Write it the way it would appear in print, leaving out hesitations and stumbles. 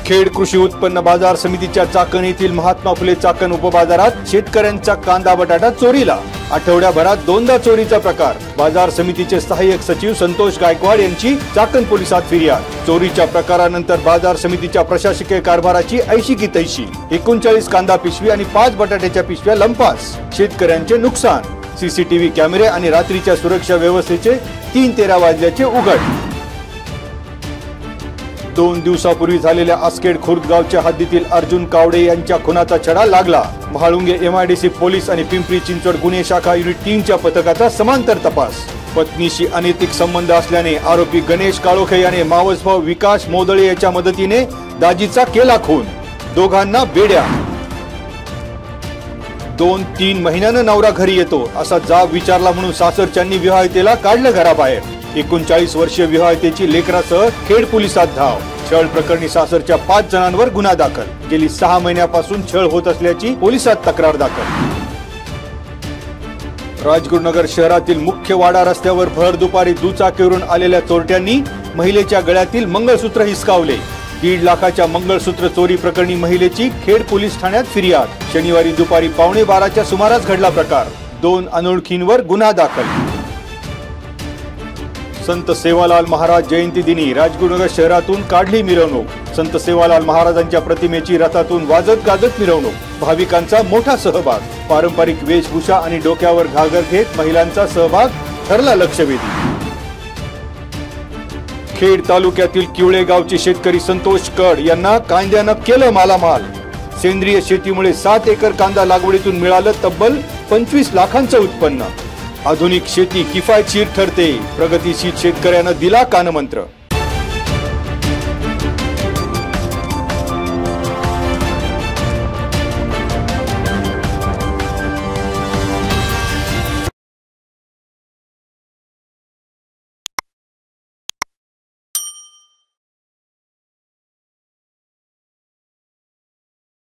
खेड कृषी उत्पन्न बाजार समितीच्या चाकण येथील महात्मा फुले चाकण उपबाजारात शेतकऱ्यांचा कांदा बटाटा चोरीला। आठवड्याभरात दोनदा चोरीचा प्रकार। बाजार समितीचे सहाय्यक सचिव संतोष गायकवाड यांची चाकण पोलिसात फिर्याद। चोरीच्या प्रकारानंतर बाजार समितीच्या प्रशासकीय कारभाराची ऐशी की तैशी। 39 कांदा पिशवी आणि 5 बटाट्याच्या पिशव्या लंपास। शेतकऱ्यांचे नुकसान। सीसीटीव्ही कॅमेरे आणि रात्रीच्या सुरक्षा व्यवस्थेचे 3:13 वाजल्याचे उघड। 2 दिवसापूर्वी झालेल्या आस्केड खुर्द गावच्या हद्दीतील अर्जुन कावडे यांच्या खुनाचा छडा लागला। महाळुंगे MIDC पोलीस आणि पिंपरी चिंचवड गुन्हे शाखा युनिट 3च्या पथकाचा समांतर तपास। पत्नीशी अनैतिक संबंध असल्याने आरोपी गणेश काळोखे याने मावस भाऊ विकास मोदळे याच्या मदतीने दाजीचा केला खून। दोघांना बेड्या। 2-3 महिन्यानं नवरा घरी येतो असा जाब विचारला म्हणून सासरच्यांनी विवाहितेला काढलं घराबाहेर। 39 वर्षीय विवाहितेची लेकरासह खेड पोलिसात धाव। छळ प्रकरणी सासरच्या 5 जणांवर गुन्हा दाखल। गेली 6 महिन्यापासून छळ होत असल्याची पोलिसात तक्रार दाखल। राजगुरुनगर शहरातील मुख्य वाडा रस्त्यावर भर दुपारी दुचाकीवरून आलेल्या चोरट्यांनी महिलेच्या गळ्यातील मंगळसूत्र हिसकावले। 1.5 लाखाच्या मंगळसूत्र चोरी प्रकरणी महिलेची खेड पोलीस ठाण्यात फिर्याद। शनिवारी दुपारी 11:15च्या सुमारास घडला प्रकार। 2 अनोळखींवर गुन्हा दाखल। संत सेवालाल महाराज जयंती दिनी राजगुरुनगर शहरातून काढली मिरवणूक। संत सेवालाल महाराजांच्या प्रतिमेची रथातून वाजत गाजत मिरवणूक। भाविकांचा मोठा सहभाग। पारंपरिक वेशभूषा आणि डोक्यावर घागर घेत महिलांचा सहभाग ठरला लक्षवेधी। खेड तालुक्यातील किवळे गावचे शेतकरी संतोष कड यांना कांद्यानं केलं मालामाल। सेंद्रिय शेतीमुळे 7 एकर कांदा लागवडीतून मिळालं तब्बल 25 लाखांचं उत्पन्न। आधुनिक शेती किफायतशीर ठरते। प्रगतीशील शेतकऱ्यांना दिला कानमंत्र।